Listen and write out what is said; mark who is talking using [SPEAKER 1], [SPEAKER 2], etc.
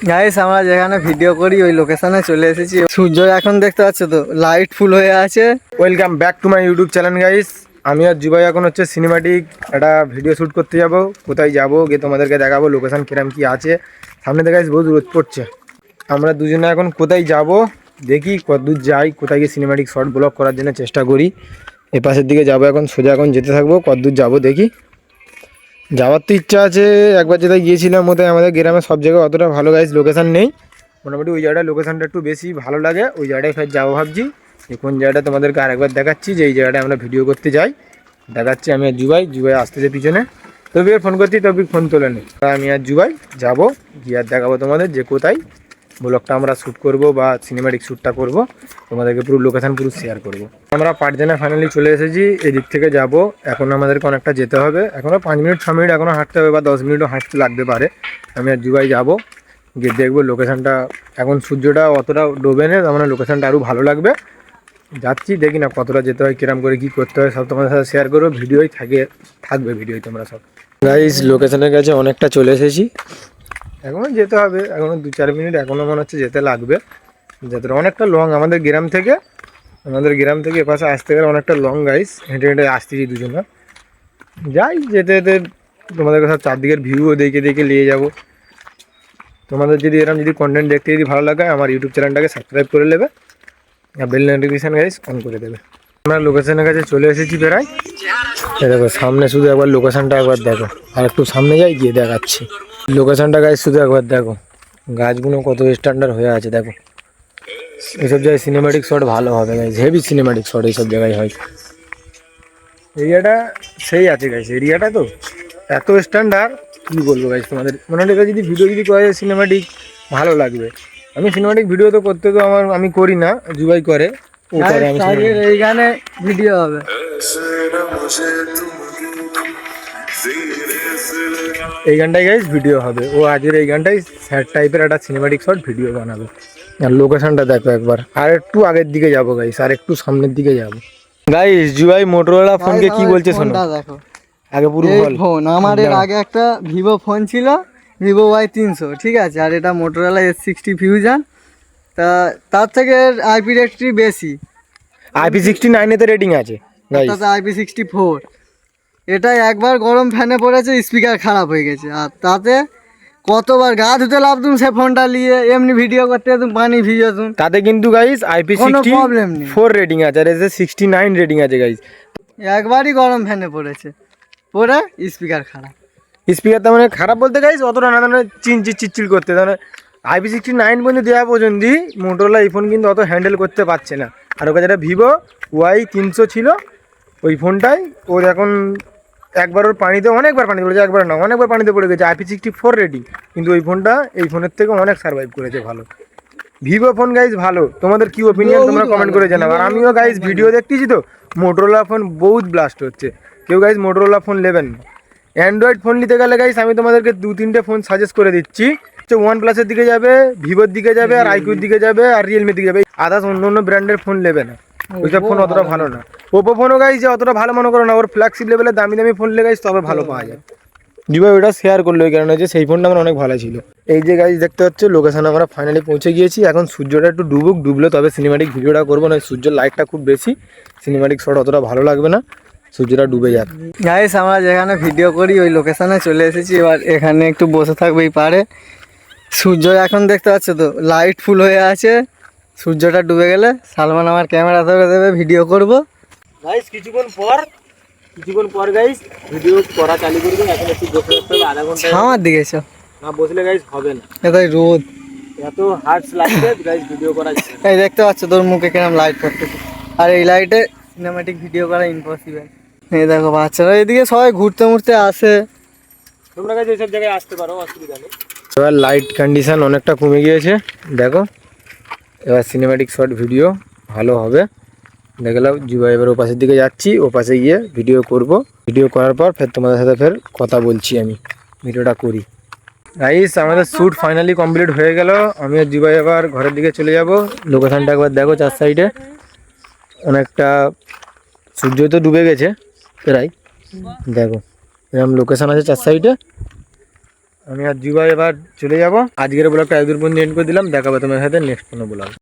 [SPEAKER 1] Guys আমরা যেখানে video করি ওই লোকেশনে চলে এসেছি। সূর্য এখন দেখতে পাচ্ছ তো লাইট ফুল হয়ে আছে।
[SPEAKER 2] Welcome back to my YouTube channel guys. আমি আর জুবাই এখন হচ্ছে সিনেমাটিক একটা ভিডিও শ্যুট করতে যাব। কোথায় যাব গিয়ে তোমাদেরকে দেখাবো লোকেশন কিরম কি আছে। সামনে থেকে গাইস বহুত রোদ পড়ছে। আমরা দুজনে এখন কোথায় যাব দেখি, কতদূর যাই, কোথায় গিয়ে সিনেমাটিক শর্ট ব্লগ করার জন্য চেষ্টা করি। এ পাশের দিকে যাবো, এখন সোজা এখন যেতে থাকবো। কতদূর যাব দেখি। যাওয়ার তো ইচ্ছা আছে, একবার যেটা গিয়েছিলাম ওটাই আমাদের গ্রামে সব জায়গায় অতটা ভালো গাইস লোকেশান নেই। মোটামুটি ওই জায়গাটা লোকেশানটা একটু বেশি ভালো লাগে। ওই জায়গাটায় ফের যাবো ভাবছি। যে কোন জায়গাটা তোমাদেরকে আরেকবার দেখাচ্ছি, যে এই জায়গাটায় আমরা ভিডিও করতে যাই দেখাচ্ছি। আমি আর জুবাই আসতেছে পিছনে। তবির ফোন করছি, তবির ফোন তোলে নেই। আমি আর জুবাই যাবো, গিয়ে আর দেখাবো তোমাদের যে কোথায় ব্লগটা আমরা শ্যুট করব বা সিনেমাটিক শ্যুটটা করব। তোমাদেরকে পুরো লোকেশান পুরো শেয়ার করব। আমরা পাটজানা ফাইনালি চলে এসেছি। এদিক থেকে যাব। এখন আমাদেরকে অনেকটা যেতে হবে, এখনও 5 মিনিট 6 মিনিট এখনও হাঁটতে হবে, বা 10 মিনিটও হাঁটতে লাগতে পারে। আমি আর জুবাই যাবো, গিয়ে দেখবো লোকেশানটা। এখন সূর্যটা অতটা ডোবে না, তার মানে লোকেশানটা আরও ভালো লাগবে। যাচ্ছি, দেখি না কতটা যেতে হয়, কিরম করে কী করতে হয় সব তোমাদের সাথে শেয়ার করবো। ভিডিওই থাকবে ভিডিওই তোমরা সব। গাইস লোকেশানের কাছে অনেকটা চলে এসেছি। এখনও যেতে হবে, এখনও 2-4 মিনিট এখনও মনে হচ্ছে যেতে লাগবে। যাতে অনেকটা লং আমাদের গ্রাম থেকে এপাশে আসতে গেলে অনেকটা লং গাইস। হেঁটে হেঁটে আসতেছি দুজনে। যাই যেতে যেতে তোমাদের সব চারদিকের ভিউও দেখে নিয়ে যাব। তোমাদের যদি এরকম যদি কন্টেন্ট দেখতে যদি ভালো লাগে, আমার ইউটিউব চ্যানেলটাকে সাবস্ক্রাইব করে নেবে আর বেল নোটিফিকেশান গাইস অন করে দেবে। আমরা লোকেশানের কাছে চলে এসেছি প্রায়। দেখো সামনে শুধু একবার লোকেশানটা একবার দেখো, আর একটু সামনে যাই গিয়ে দেখাচ্ছি লোকেশানটা গাইস। শুধু একবার দেখো গাছগুলো কত স্ট্যান্ডার্ড হয়ে আছে দেখো। এইসব জায়গায় সিনেমাটিক শট ভালো হবে গাইস, হেভি সিনেমাটিক শট এইসব জায়গায় হয়। এরিয়াটা সেই আছে গাইস, এরিয়াটা তো এত স্ট্যান্ডার্ড কী বলবো গাইস তোমাদের। মানে এটা যদি ভিডিও যদি করে সিনেমাটিক ভালো লাগবে। আমি সিনেমাটিক ভিডিও তো করতে তো আমি করি না, জুবাই করে। ও করে আমি
[SPEAKER 1] এইখানে ভিডিও হবে।
[SPEAKER 2] এই গানটাই গাইস ভিডিও হবে। ও আজকের এই গানটাই স্যাড টাইপের একটা সিনেমাটিক শট ভিডিও বানাবে। আর লোকেশনটা দেখো একবার। আর একটু আগের দিকে যাবো গাইস, আর একটু সামনের দিকে যাবো গাইস। জুবাই মোটরোলা ফোনকে কি বলছে শোনো।
[SPEAKER 1] দেখো
[SPEAKER 2] আগে পুরো বল।
[SPEAKER 1] ফোন আমার এর আগে একটা ভিভো ফোন ছিল, ভিভো Y300, ঠিক আছে। আর এটা মোটরোলা S60 ফিউশন। তা তার থেকে আইপি রেটটি বেশি।
[SPEAKER 2] IP69 এতে রেটিং আছে গাইস।
[SPEAKER 1] তাতে IP64। এটা একবার গরম ফ্যানে পড়েছে, স্পিকার খারাপ হয়ে গেছে। আর তাতে কতবার গা ধুতে লাভতুম সে ফোনটা নিয়ে, এমনি ভিডিও করতে তুমি পানি ভিজেতুম।
[SPEAKER 2] তাতে কিন্তু গাইস IP64 রেটিং আছে, আর এতে 69 রেটিং আছে গাইস।
[SPEAKER 1] একবারই গরম ফ্যানে পড়েছে, পরে স্পিকার খারাপ।
[SPEAKER 2] স্পিকার তার মানে খারাপ বলতে গাইস অতটা না, মানে চিনচির করতে। তাহলে IP69 পর্যন্ত দেওয়া পর্যন্ত মোটরোলা এই ফোন কিন্তু অত হ্যান্ডেল করতে পারছে না। আর ওকে যেটা ভিভো Y300 ছিল, ওই ফোনটাই ওর এখন একবার ওর পানিতে অনেকবার পানি পড়েছে, একবার না অনেকবার পানিতে পড়ে গেছে। IP64 রেটিং, কিন্তু ওই ফোনটা এই ফোনের থেকে অনেক সার্ভাইভ করেছে ভালো। ভিভো ফোন গাইজ ভালো। তোমাদের কি ওপিনিয়ন তোমরা কমেন্ট করে জানাবো। আর আমিও গাইজ ভিডিও দেখতেছি তো, মোটরোলা ফোন বহুত ব্লাস্ট হচ্ছে। কেউ গাইজ মোটরোলা ফোন নেবেন না। অ্যান্ড্রয়েড ফোন নিতে গেলে গাইজ আমি তোমাদেরকে 2-3টে ফোন সাজেস্ট করে দিচ্ছি। OnePlus-এর দিকে যাবে, ভিভোর দিকে যাবে, আর আইকিউর দিকে যাবে, আর রিয়েলমির দিকে যাবে। আদার্স অন্য ব্র্যান্ডের ফোন নেবে না, ওইসব ফোন অতটা ভালো না। ওপো ফোনও গাইজ যে অতটা ভালো মনে করো না, ওর ফ্ল্যাগশিপ লেভেলের দামি ফোন নিলে গাইজ তবে ভালো পাওয়া যায়। জুবাই ওটা শেয়ার করলো ওই কারণে যে সেই ফোনটা আমার অনেক ভালো ছিল। এই যে গাইজ দেখতে হচ্ছে লোকেশন আমরা ফাইনালি পৌঁছে গিয়েছি। এখন সূর্যটা একটু ডুবলে তবে সিনেমাটিক ভিডিওটা করবো না। সূর্যের লাইটটা খুব বেশি, সিনেমাটিক শট অতটা ভালো লাগবে না, সূর্যটা ডুবে যাক।
[SPEAKER 1] গাইস আমরা যেখানে ভিডিও করি ওই লোকেশনে চলে এসেছি। এবার এখানে একটু বসে থাকবে এই পারে। সূর্য এখন দেখতে পাচ্ছ তো লাইট ফুল হয়ে আছে। সূর্যটা ডুবে গেলে সালমান আমার ক্যামেরা ধরে দেবে, ভিডিও করব।
[SPEAKER 2] গাইস কিছুক্ষণ পর গাইস ভিডিও করা চালু করবো। এখন একটু বসে থাকতে হবে আধা ঘন্টা।
[SPEAKER 1] আমার দিকে এসো,
[SPEAKER 2] না বসলে গাইস হবে না,
[SPEAKER 1] এটাই রোদ
[SPEAKER 2] এত হার্টস লাগবে গাইস ভিডিও করা যাচ্ছে না।
[SPEAKER 1] এই দেখতে পাচ্ছ তোর মুখে কেমন লাইট পড়তেছে, আর এই লাইটে সিনেমাটিক ভিডিও করা ইম্পসিবল। এই দেখো বাচ্চারা এদিকে সবাই ঘুরতে আসে।
[SPEAKER 2] তোমরা গাইস এইসব জায়গায় আসতে পারো, অসুবিধা নেই। এবার লাইট কন্ডিশন অনেকটা কমে গিয়েছে দেখো। এবার সিনেমাটিক শর্ট ভিডিও ভালো হবে। দেখলাম জুবাই এবার ও পাশের দিকে যাচ্ছি, ও পাশে গিয়ে ভিডিও করব। ভিডিও করার পর ফের তোমাদের সাথে ফের কথা বলছি, আমি ভিডিওটা করি। গাইস আমাদের শ্যুট ফাইনালি কমপ্লিট হয়ে গেল। আমি আর জুবাই এবার ঘরের দিকে চলে যাব। লোকেশনটা একবার দেখো, চার সাইডে অনেকটা সূর্য তো ডুবে গেছে প্রায়। দেখো এরকম লোকেশন আছে চার সাইডে। আমি আর জুবাই এবার চলে যাব। আজকের ব্লগটা এত দূর পর্যন্ত এন্ড করে দিলাম। দেখাবো তোমার সাথে নেক্সট কোনো ব্লগ।